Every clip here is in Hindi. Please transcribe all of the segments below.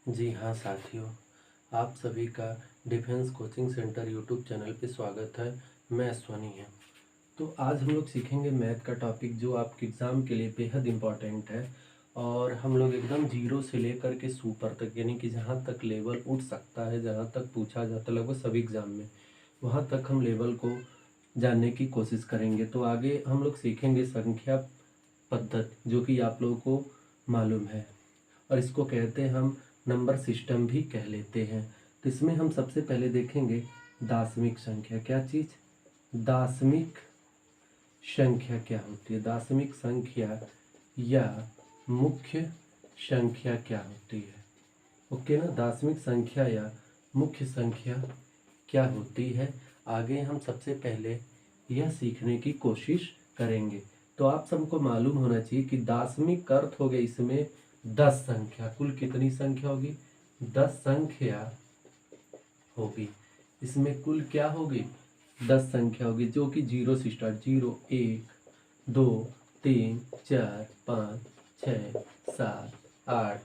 जी हाँ साथियों, आप सभी का defence coaching centre YouTube channel पे स्वागत है। मैं अश्वनी है। तो आज हम लोग सीखेंगे मैथ का टॉपिक जो आपके एग्ज़ाम के लिए बेहद इम्पॉर्टेंट है। और हम लोग एकदम जीरो से लेकर के सुपर तक, यानी कि जहाँ तक लेवल उठ सकता है, जहाँ तक पूछा जाता है लगभग सभी एग्ज़ाम में, वहाँ तक हम लेवल को जानने की कोशिश करेंगे। तो आगे हम लोग सीखेंगे संख्या पद्धति, जो कि आप लोगों को मालूम है, और इसको कहते हैं हम नंबर सिस्टम भी कह लेते हैं। तो इसमें हम सबसे पहले देखेंगे दाशमिक संख्या। क्या चीज़? दाशमिक संख्या क्या होती है? दाशमिक संख्या या मुख्य संख्या क्या होती है? ओके ना, दाशमिक संख्या या मुख्य संख्या क्या होती है, आगे हम सबसे पहले यह सीखने की कोशिश करेंगे। तो आप सबको मालूम होना चाहिए कि दाशमिक अर्थ हो गया इसमें 10 संख्या। कुल कितनी संख्या होगी? 10 संख्या होगी। इसमें कुल क्या होगी? 10 संख्या होगी, जो कि जीरो से स्टार्ट, 0 1 2 3 4 5 6 7 8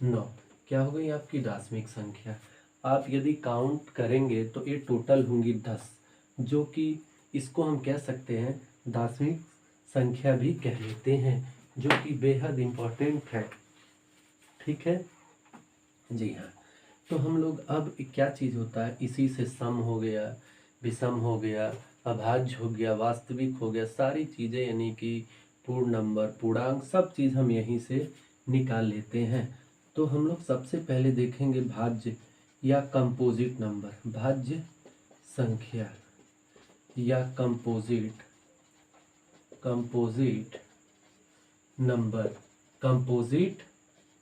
9 क्या हो गई आपकी दाशमिक संख्या। आप यदि काउंट करेंगे तो ये टोटल होंगी 10, जो कि इसको हम कह सकते हैं दाशमिक संख्या भी कह लेते हैं, जो कि बेहद इम्पोर्टेंट है। ठीक है जी हाँ। तो हम लोग अब क्या चीज़ होता है, इसी से सम हो गया, विषम हो गया, अभाज्य हो गया, वास्तविक हो गया, सारी चीज़ें यानी कि पूर्ण नंबर, पूर्णांक, सब चीज़ हम यहीं से निकाल लेते हैं। तो हम लोग सबसे पहले देखेंगे भाज्य या कंपोजिट नंबर। भाज्य संख्या या composite composite number. Composite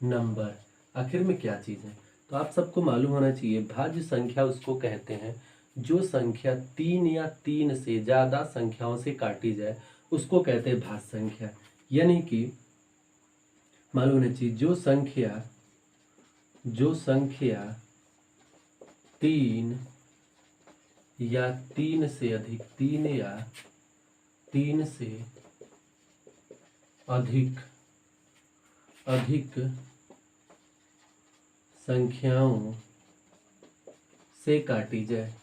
number आखिर में क्या चीज़ है? तो आप सबको मालूम होना चाहिए, भाज्य संख्या उसको कहते हैं जो संख्या 3 या 3 से ज़्यादा संख्याओं से काटी जाए, उसको कहते हैं भाज्य संख्या। यानी कि मालूम होना चाहिए, जो संख्या 3 या 3 से अधिक, 3 या 3 से अधिक संख्याओं से काटी जाए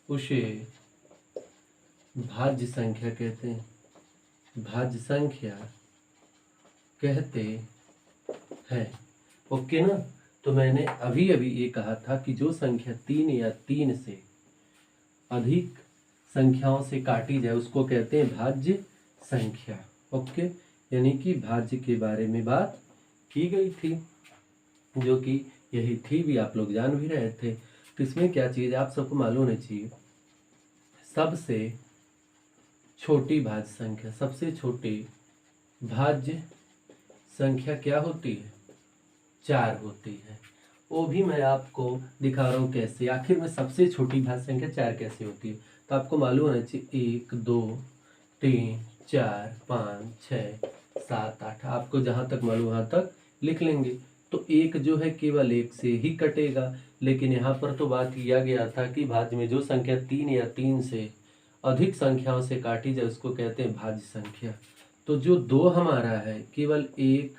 उसे भाज्य संख्या कहते हैं। भाज्य संख्या कहते हैं। ओके ना। तो मैंने अभी अभी ये कहा था कि जो संख्या 3 या 3 से अधिक संख्याओं से काटी जाए उसको कहते हैं भाज्य संख्या। ओके, यानी कि भाज्य के बारे में बात की गई थी, जो कि यही थी, भी आप लोग जान भी रहे थे। तो इसमें क्या चीज़ आप सबको मालूम होना चाहिए, सबसे छोटी भाज्य संख्या, सबसे छोटी भाज्य संख्या क्या होती है? 4 होती है। वो भी मैं आपको दिखा रहा हूँ कैसे। आखिर में सबसे छोटी भाज्य संख्या 4 कैसे होती है? तो आपको मालूम होना चाहिए 1 2 3 4 5 6 7 8, आपको जहाँ तक मालूम वहाँ तक लिख लेंगे। तो एक जो है केवल 1 से ही कटेगा, लेकिन यहाँ पर तो बात किया गया था कि भाज्य में जो संख्या 3 या 3 से अधिक संख्याओं से काटी जाए उसको कहते हैं भाज्य संख्या। तो जो 2 हमारा है, केवल 1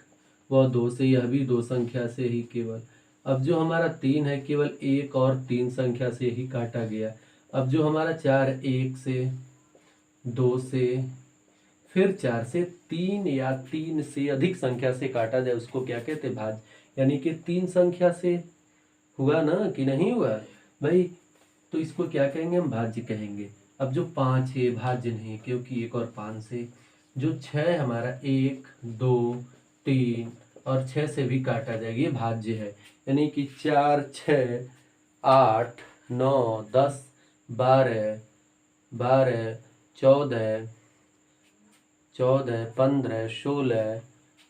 व 2 से, यह भी 2 संख्या से ही केवल। अब जो हमारा 3 है, केवल 1 और 3 संख्या से ही काटा गया। अब जो हमारा 4, 1 से, 2 से, फिर 4 से, 3 या 3 से अधिक संख्या से काटा जाए उसको क्या कहते हैं? भाज्य। यानी कि 3 संख्या से हुआ ना कि नहीं हुआ भाई, तो इसको क्या कहेंगे? हम भाज्य कहेंगे। अब जो 5 है भाज्य नहीं, क्योंकि 1 और 5 से। जो 6 हमारा 1 2 3 और 6 से भी काटा जाएगा, ये भाज्य है। यानी कि 4 6 8 9 10 12 12 14 15 16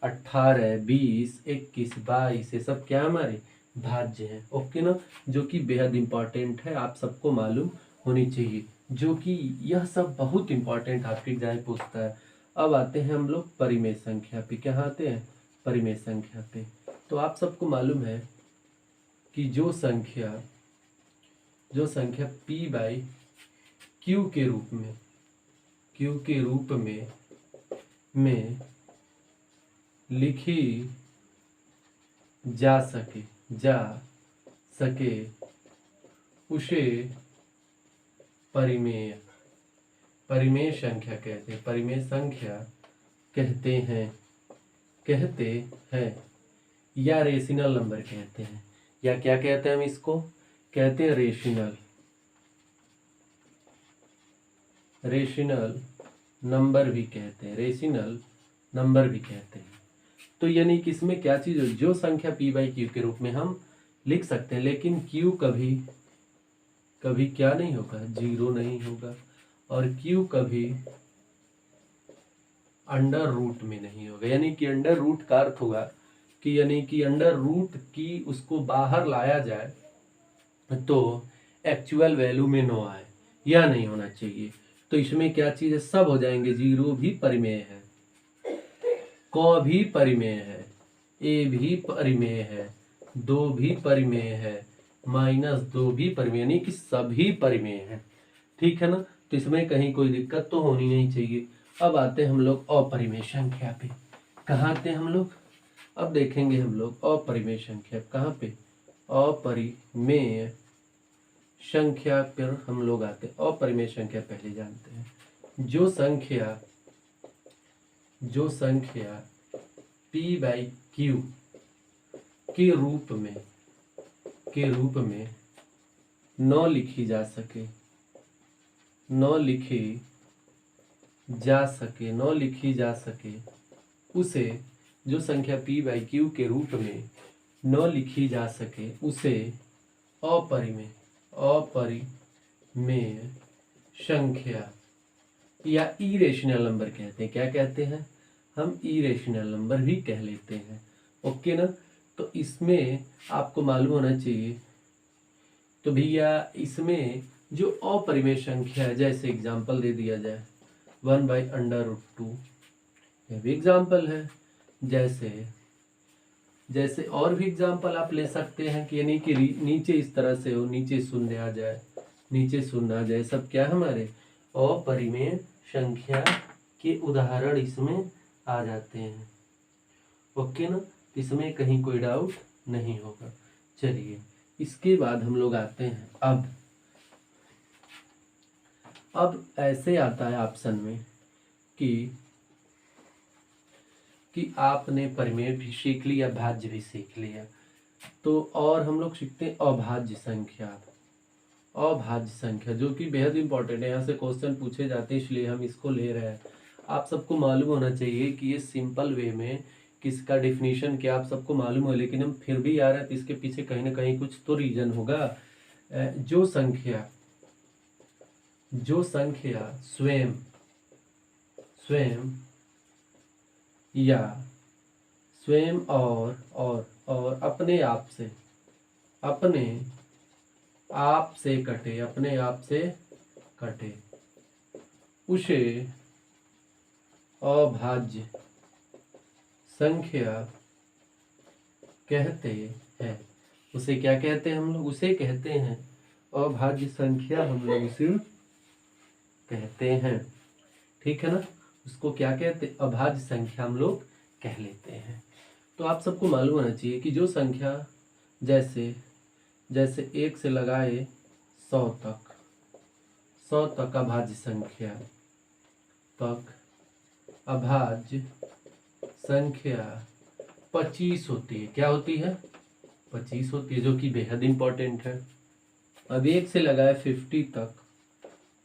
18 20 21 22, ये सब क्या हमारे भाज्य हैं। ओके ना, जो कि बेहद इंपॉर्टेंट है, आप सबको मालूम होनी चाहिए, जो कि यह सब बहुत इंपॉर्टेंट आपके एग्जाम पूछता है। अब आते हैं हम लोग परिमेय संख्या पे। क्या आते हैं? परिमेय संख्या पे। तो आप सबको मालूम है कि जो संख्या p बाई क्यू के रूप में में लिखी जा सके उसे परिमेय संख्या कहते हैं या रेशनल नंबर कहते हैं, या क्या कहते हैं हम इसको, कहते हैं रेशनल नंबर भी कहते हैं। तो यानी कि इसमें क्या चीज, जो संख्या p बाई क्यू के रूप में हम लिख सकते हैं, लेकिन q कभी क्या नहीं होगा, जीरो नहीं होगा, और q कभी अंडर रूट में नहीं होगा। यानी कि अंडर रूट का अर्थ होगा कि यानी कि अंडर रूट की उसको बाहर लाया जाए तो एक्चुअल वैल्यू में 9 आए, या नहीं होना चाहिए। तो इसमें क्या चीज है, सब हो जाएंगे। जीरो भी परिमेय है, क भी परिमेय है, ए भी परिमेय है, 2 भी परिमेय है, -2 भी परिमेय, यानी कि सभी परिमेय है। ठीक है ना। तो इसमें कहीं कोई दिक्कत तो होनी नहीं चाहिए। अब आते हैं हम लोग अपरिमेय संख्या पे। कहाँ आते हैं हम लोग, अब देखेंगे हम लोग अपरिमेय संख्या कहाँ पे, अपरिमेय संख्या पर हम लोग आते हैं। अपरिमेय संख्या पहले जानते हैं। जो संख्या p बाई क्यू के रूप में न लिखी जा सके उसे, जो संख्या p बाई क्यू के रूप में न लिखी जा सके उसे अपरिमेय संख्या या इरेशनल नंबर कहते हैं। क्या कहते हैं हम, इरेशनल नंबर भी कह लेते हैं। ओके ना। तो इसमें आपको मालूम होना चाहिए, तो भैया इसमें जो अपरिमेय संख्या है, जैसे एग्जांपल दे दिया जाए 1/√2, यह भी एग्जांपल है। जैसे और भी एग्जांपल आप ले सकते हैं कि यानी कि नीचे इस तरह से हो, नीचे शून्य आ जाए, सब क्या हमारे अपरिमेय संख्या के उदाहरण इसमें आ जाते हैं। ओके ना। इसमें कहीं कोई डाउट नहीं होगा। चलिए इसके बाद हम लोग आते हैं, अब ऐसे आता है ऑप्शन में कि आपने परिमेय भी सीख लिया, भाज्य भी सीख लिया, तो और हम लोग सीखते हैं अभाज्य संख्या, जो कि बेहद इंपॉर्टेंट है। यहाँ से क्वेश्चन पूछे जाते हैं, इसलिए हम इसको ले रहे हैं। आप सबको मालूम होना चाहिए कि ये सिंपल वे में किसका डेफिनेशन क्या आप सबको मालूम हो, लेकिन हम फिर भी आ रहे हैं तो इसके पीछे कहीं ना कहीं कुछ तो रीजन होगा। जो संख्या स्वयं और अपने आप से कटे उसे अभाज्य संख्या कहते हैं। उसे क्या कहते हैं हम लोग, उसे कहते हैं अभाज्य संख्या, हम लोग उसे कहते हैं। ठीक है ना। उसको क्या कहते हैं, अभाज्य संख्या हम लोग कह लेते हैं। तो आप सबको मालूम होना चाहिए कि जो संख्या जैसे 1 से लगाए 100 तक अभाज्य संख्या अभाज्य संख्या 25 होती है। क्या होती है, 25 होती है, जो कि बेहद इंपॉर्टेंट है। अब 1 से लगाए 50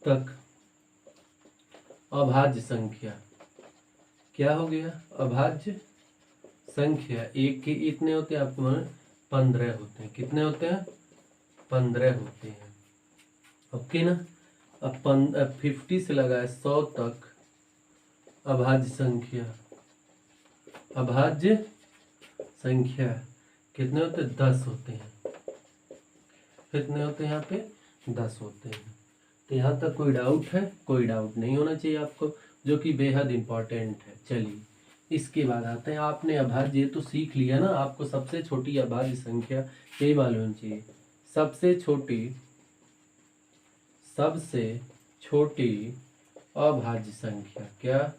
तक अभाज्य संख्या क्या हो गया, अभाज्य संख्या। एक के इतने होते हैं आपको, 15 होते हैं। कितने होते हैं, 15 होते हैं। ओके ना। अब 50 से लगाए 100 तक अभाज्य संख्या कितने होते हैं, 10 होते हैं। कितने होते हैं यहाँ पे, 10 होते हैं। तो यहाँ तक कोई डाउट है, कोई डाउट नहीं होना चाहिए आपको, जो कि बेहद इंपॉर्टेंट है। चलिए इसके बाद आते हैं, आपने अभाज्य ये तो सीख लिया ना, आपको सबसे छोटी अभाज्य संख्या यही मालूम होनी चाहिए। सबसे छोटी अभाज्य संख्या, क्या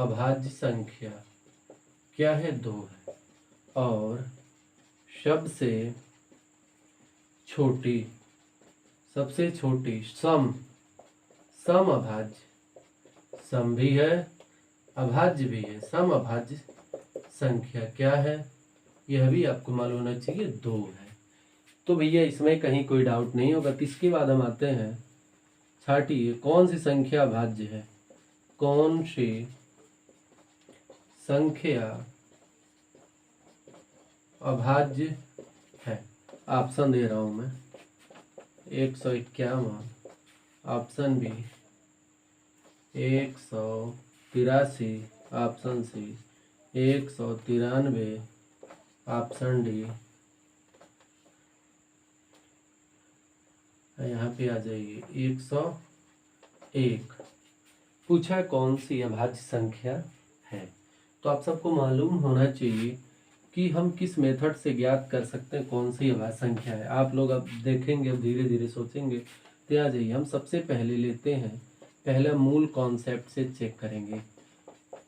अभाज्य संख्या क्या है, 2 है। और सबसे छोटी, सबसे छोटी सम अभाज्य, सम भी है अभाज्य भी है, सम अभाज्य संख्या क्या है, यह भी आपको मालूम होना चाहिए, 2 है। तो भैया इसमें कहीं कोई डाउट नहीं होगा। तो इसके बाद हम आते हैं छाटिए, कौन सी संख्या अभाज्य है, कौन सी संख्या अभाज्य है। ऑप्शन दे रहा हूं मैं, 151, option B 183, option C 193, option D, यहाँ पे आ जाइए 101। पूछा कौन सी अभाज्य संख्या है। तो आप सबको मालूम होना चाहिए कि हम किस मेथड से ज्ञात कर सकते हैं कौन सी अभाज्य संख्या है। आप लोग अब देखेंगे, अब धीरे धीरे सोचेंगे। तो आ जाइए, हम सबसे पहले लेते हैं, पहला मूल कॉन्सेप्ट से चेक करेंगे।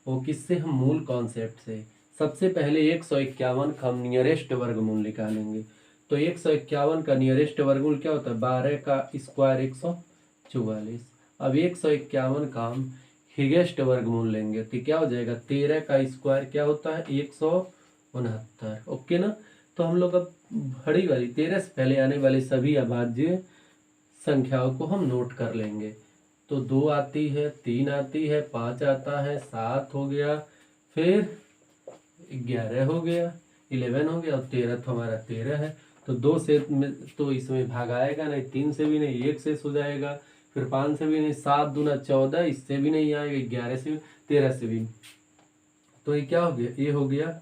वो किससे, हम मूल कॉन्सेप्ट से। सबसे पहले 151 का हम नियरेस्ट वर्गमूल निकालेंगे। तो 151 का नियरेस्ट वर्गमूल क्या होता है, 12 का स्क्वायर 144। अब 151 का हम हिगेस्ट वर्गमूल लेंगे तो क्या हो जाएगा, 13 का स्क्वायर क्या होता है, 169। ओके ना। तो हम लोग अब बड़ी वाली 13 से पहले आने वाली सभी अभाज्य संख्याओं को हम नोट कर लेंगे। तो 2 आती है, 3 आती है, 5 आता है, 7 हो गया, फिर 11 हो गया, 11 हो गया, और 13 तो हमारा 13 है। तो 2 से तो इसमें भाग आएगा नहीं, 3 से भी नहीं, 1 से हो जाएगा, फिर 5 से भी नहीं, 7 दूना 14, इससे भी नहीं आएगा, 11 से भी, 13 से भी। तो ये क्या हो गया, ये हो गया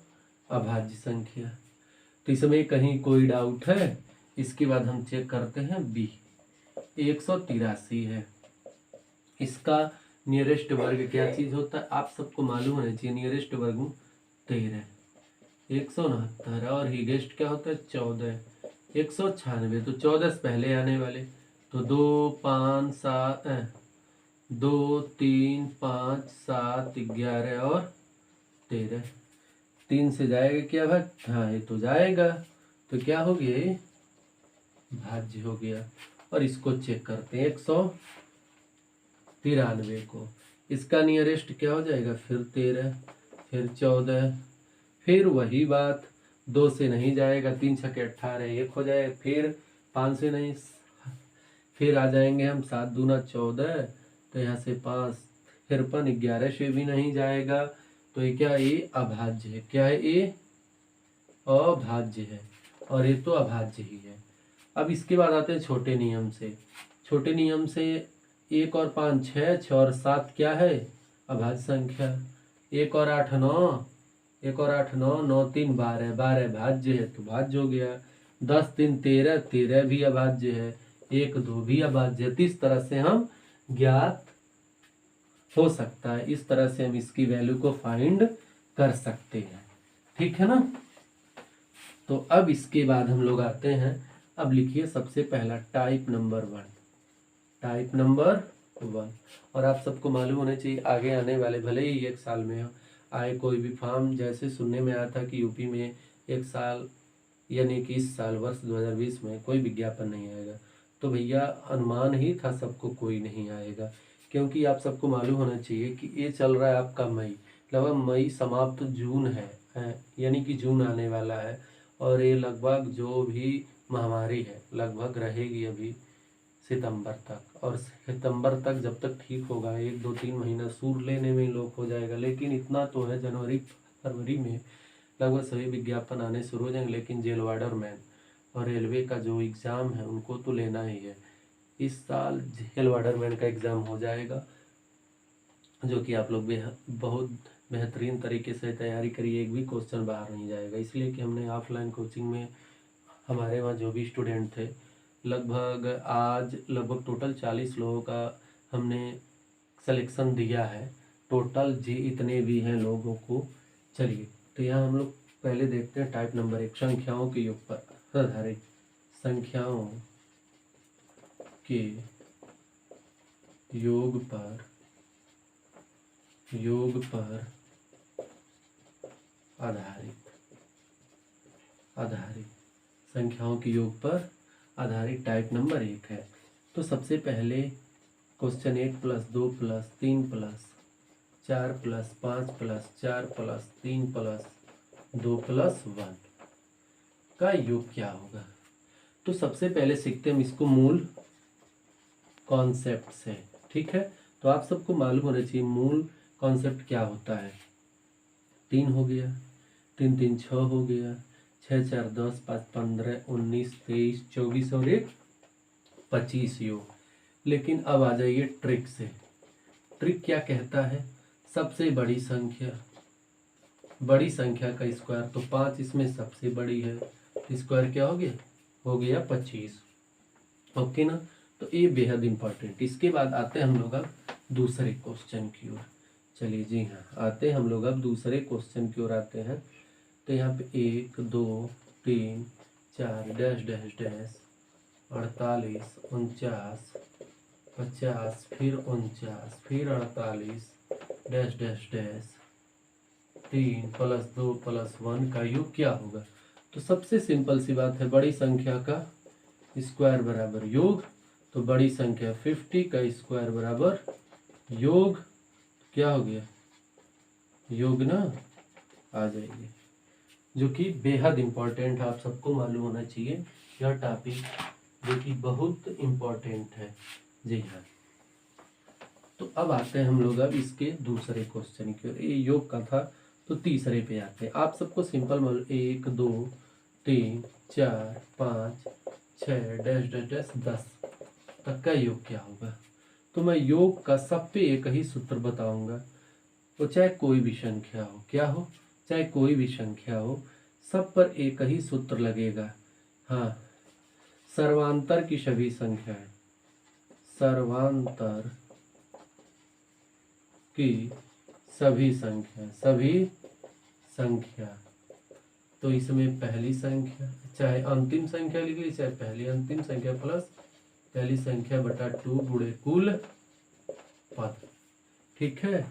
अभाज्य संख्या। तो इसमें कहीं कोई डाउट है। इसके बाद हम चेक करते हैं बी, 183 है। इसका नियरेस्ट वर्ग क्या चीज होता है, आप सबको मालूम होना चाहिए। नियरेस्ट वर्ग 13, 169, और हिगेस्ट क्या होता है, 14, 196। तो 14 से पहले आने वाले, तो 2, 5, 7, 2, 3, 5, 7, 11 और 13। 3 से जाएगा क्या भाई, हाँ ये तो जाएगा। तो क्या हो गया, भाज्य हो गया। और इसको चेक करते हैं 193 को, इसका नियरेस्ट क्या हो जाएगा, फिर 13, फिर 14, फिर वही बात, 2 से नहीं जाएगा, 3 छके 18, 1 हो जाएगा, फिर 5 से नहीं, फिर आ जाएंगे हम 7 दूना 14, तो यहाँ से 5, 53, 11 से भी नहीं जाएगा। तो ये क्या, ये अभाज्य है। क्या है, ये अभाज्य है, और ये तो अभाज्य ही है। अब इसके बाद आते हैं छोटे नियम से। छोटे नियम से 1 और 5 6, 6 और 7 क्या है, अभाज्य संख्या। 1 और 8 9, 1 और 8 9, 9 3 12, 12 भाज्य है तो भाज्य हो गया। 10 3 13, 13 भी अभाज्य है। 1 2 भी अभाज्य है। तो इस तरह से हम ज्ञात हो सकता है, इस तरह से हम इसकी वैल्यू को फाइंड कर सकते हैं। ठीक है ना। तो अब इसके बाद हम लोग आते हैं, अब लिखिए सबसे पहला टाइप नंबर 1, टाइप नंबर 1। और आप सबको मालूम होना चाहिए, आगे आने वाले भले ही 1 साल में आए कोई भी फॉर्म, जैसे सुनने में आया था कि यूपी में 1 साल यानी कि इस साल वर्ष 2020 में कोई विज्ञापन नहीं आएगा। तो भैया अनुमान ही था सबको कोई नहीं आएगा, क्योंकि आप सबको मालूम होना चाहिए कि ये चल रहा है आपका मई, लगभग मई समाप्त जून है, यानी कि जून आने वाला है। और ये लगभग जो भी महामारी है लगभग रहेगी अभी सितंबर तक, और सितंबर तक जब तक ठीक होगा, 1 2 3 महीना सूर लेने में लोग हो जाएगा। लेकिन इतना तो है, जनवरी फरवरी में लगभग सभी विज्ञापन आने शुरू हो जाएंगे। लेकिन जेल वार्डर मैन और रेलवे का जो एग्ज़ाम है उनको तो लेना ही है। इस साल जेल वार्डर मैन का एग्ज़ाम हो जाएगा, जो कि आप लोग बहुत बेहतरीन तरीके से तैयारी करिए, एक भी क्वेश्चन बाहर नहीं जाएगा। इसलिए कि हमने ऑफलाइन कोचिंग में हमारे वहाँ जो भी स्टूडेंट थे, लगभग आज लगभग टोटल 40 लोगों का हमने सिलेक्शन दिया है। टोटल जी इतने भी हैं लोगों को। चलिए, तो यहाँ हम लोग पहले देखते हैं टाइप नंबर 1, संख्याओं के योग पर आधारित, संख्याओं के योग पर योग पर आधारित संख्याओं के योग पर आधारित टाइप नंबर 1 है। तो सबसे पहले क्वेश्चन 8 + 2 + 3 + 4 + 5 + 4 + 3 + 2 + 1 का योग क्या होगा। तो सबसे पहले सीखते हैं हम इसको मूल कॉन्सेप्ट से। ठीक है, तो आप सबको मालूम होना चाहिए मूल कॉन्सेप्ट क्या होता है। 3 हो गया, 3 3 6 हो गया, 6 4 10, 5 15, 19 23 24 और 1 25 योग। लेकिन अब आ जाइए ट्रिक से। ट्रिक क्या कहता है, सबसे बड़ी संख्या का स्क्वायर, तो 5 इसमें सबसे बड़ी है, स्क्वायर क्या हो गया 25। ओके ना, तो ये बेहद इंपॉर्टेंट। इसके बाद आते हैं हम लोग अब दूसरे क्वेश्चन की ओर। चलिए जी हाँ, आते हैं हम लोग अब दूसरे क्वेश्चन की ओर आते हैं। तो यहाँ पे 1 2 3 4 डैश डैश डैश 48 49 50 फिर 49 फिर 48 डैश डैश डैश 3 + 2 + 1 का योग क्या होगा। तो सबसे सिंपल सी बात है, बड़ी संख्या का स्क्वायर बराबर योग। तो बड़ी संख्या 50 का स्क्वायर बराबर योग क्या हो गया, योग ना आ जाएगी, जो कि बेहद इंपॉर्टेंट आप सबको मालूम होना चाहिए। यह टॉपिक जो कि बहुत इंपॉर्टेंट है। जी हाँ, तो अब आते हैं हम लोग अब इसके दूसरे क्वेश्चन की ओर। ये योग का था, तो तीसरे पे आते हैं। आप सबको सिंपल मालूम 1 2 3 4 5 6 डैश डैश डैश 10 तक का योग क्या होगा। तो मैं योग का सब पे एक ही सूत्र बताऊंगा, वो चाहे कोई भी संख्या हो, क्या हो, चाहे कोई भी संख्या हो, सब पर एक ही सूत्र लगेगा। हाँ, सर्वांतर की सभी संख्याएं, सर्वांतर की सभी संख्या, तो इसमें पहली संख्या चाहे अंतिम संख्या लिख ली, चाहे पहली अंतिम संख्या प्लस पहली संख्या बटा 2 गुणे कुल पद। ठीक है,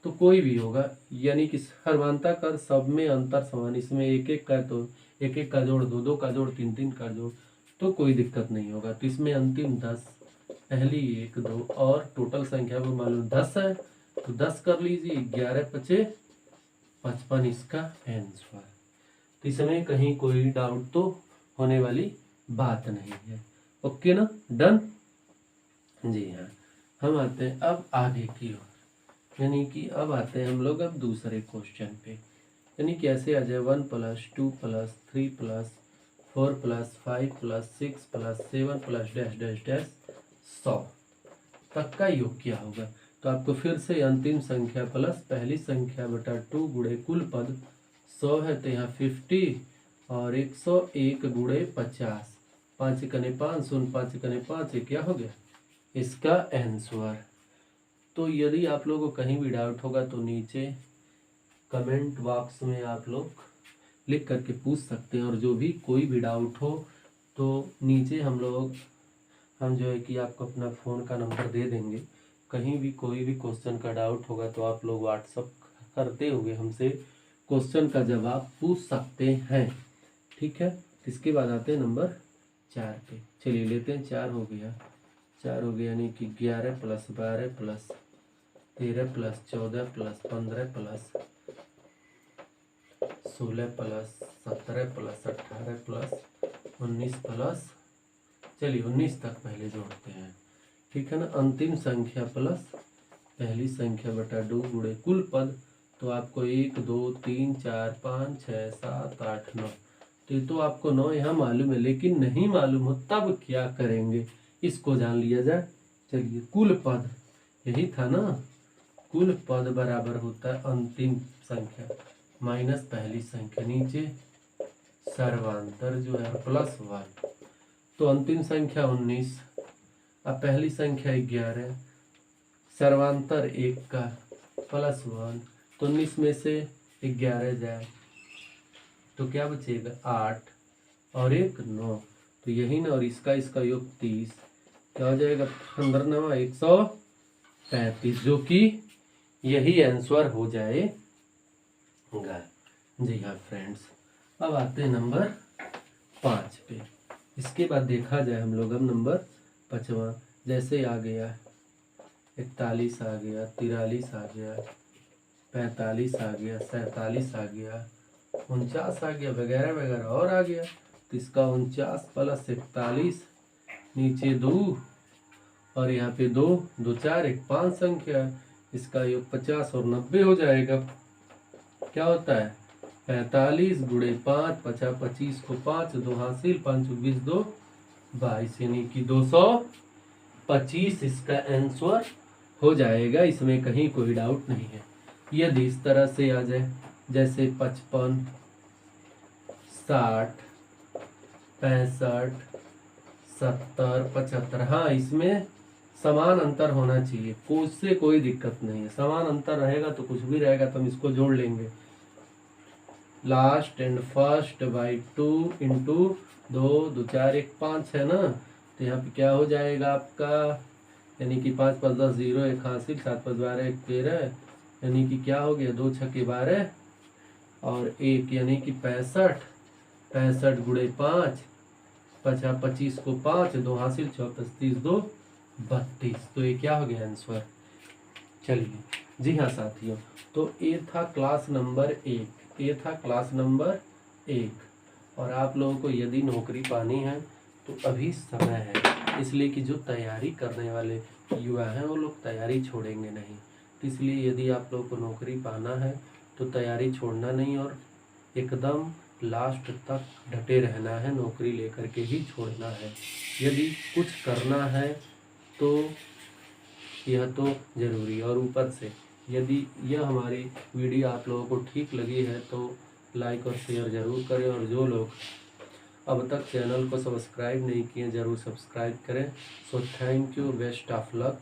तो कोई भी होगा, यानी कि सर्वांतर कर सब में अंतर समान। इसमें एक एक का, तो एक एक का जोड़, दो दो का जोड़, तीन तीन का जोड़, तो कोई दिक्कत नहीं होगा। तो इसमें अंतिम 10, पहली 1 2 और टोटल संख्या को मालूम 10 है, तो 10 कर लीजिए, 11 5 55 इसका आंसर। तो इसमें कहीं कोई डाउट तो होने वाली बात नहीं है। ओके ना, डन। जी हाँ, हम आते हैं अब आगे की ओर, यानी कि अब आते हैं हम लोग अब दूसरे क्वेश्चन पे। यानी कि ऐसे आ जाए 1 + 2 + 3 + 4 + 5 + 6 + 7 + डैश डैश डैश 100 तक का योग क्या होगा। तो आपको फिर से अंतिम संख्या प्लस पहली संख्या बटा 2 गुणे कुल पद 100 है, तो यहाँ 50 और 101 गुणे 50, 5 कने 5 शून्य 5 कने 5, क्या हो गया इसका आंसर। तो यदि आप लोगों को कहीं भी डाउट होगा तो नीचे कमेंट बॉक्स में आप लोग लिख करके पूछ सकते हैं, और जो भी कोई भी डाउट हो तो नीचे हम जो है कि आपको अपना फ़ोन का नंबर दे देंगे। कहीं भी कोई भी क्वेश्चन का डाउट होगा तो आप लोग व्हाट्सअप करते हुए हमसे क्वेश्चन का जवाब पूछ सकते हैं। ठीक है, इसके बाद आते हैं नंबर 4 पे। चलिए लेते हैं, 4 हो गया, यानी कि 11 + 12 + 13 + 14 + 15 + 16 + 17 + 18 + 19 चलिए 19 तक पहले जोड़ते हैं। ठीक है ना, अंतिम संख्या प्लस पहली संख्या बटा 2 गुणे कुल पद। तो आपको 1 2 3 4 5 6 7 8 9, तो आपको 9 यहाँ मालूम है, लेकिन नहीं मालूम हो तब क्या करेंगे, इसको जान लिया जाए। चलिए, कुल पद यही था ना, कुल पद बराबर होता है अंतिम संख्या माइनस पहली संख्या, नीचे सर्वांतर जो है +1। तो अंतिम संख्या 19, अब पहली संख्या 11, सर्वांतर 1 का +1, तो 19 में से 11 जाए तो क्या बचेगा 8 और 1 9, तो यही ना, और इसका योग 30, क्या हो जाएगा 15 9 135, जो कि यही आंसर हो जाएगा। जी हाँ फ्रेंड्स, अब आते हैं नंबर 5 पे। इसके बाद देखा जाए हम लोग अब नंबर 5वां, जैसे आ गया 41 आ गया, 43 आ गया, 45 आ गया, 47 आ गया, 49 आ गया, वगैरह वगैरह और आ गया। तो इसका 49 प्लस 41, नीचे 2 और यहाँ पे 2, 2 4 1 5 संख्या है। इसका योग 50 और 90 हो जाएगा। क्या होता है 45 गुणे 5, 50 25 को 5, 2 हासिल, 5 20 2 22, यानी कि 225 इसका आंसर हो जाएगा। इसमें कहीं कोई डाउट नहीं है। यदि इस तरह से आ जाए जैसे 55, 60, 65, 70, 75, हाँ इसमें समान अंतर होना चाहिए, उससे कोई दिक्कत नहीं है। समान अंतर रहेगा तो कुछ भी रहेगा तो हम इसको जोड़ लेंगे। Last and first by 2 into 2, 2 4 1 5 है ना। तो यहाँ पे क्या हो जाएगा आपका, यानी कि 5 5 10 0 1 हासिल, 7 5 12 1 13, यानी कि क्या हो गया 2 6 12 और 1, यानी कि 65, 65 गुणे 5, 50 25 को 5, 2 हासिल, 6 35 2 32। तो ये क्या हो गया आंसर। चलिए जी हाँ साथियों, तो ये था क्लास नंबर 1, ये था क्लास नंबर 1। और आप लोगों को यदि नौकरी पानी है तो अभी समय है, इसलिए कि जो तैयारी करने वाले युवा हैं वो लोग तैयारी छोड़ेंगे नहीं। तो इसलिए यदि आप लोगों को नौकरी पाना है तो तैयारी छोड़ना नहीं और एकदम लास्ट तक डटे रहना है, नौकरी लेकर के ही छोड़ना है। यदि कुछ करना है तो यह तो ज़रूरी है। और ऊपर से यदि यह हमारी वीडियो आप लोगों को ठीक लगी है तो लाइक और शेयर ज़रूर करें, और जो लोग अब तक चैनल को सब्सक्राइब नहीं किए ज़रूर सब्सक्राइब करें। So thank you, best of luck.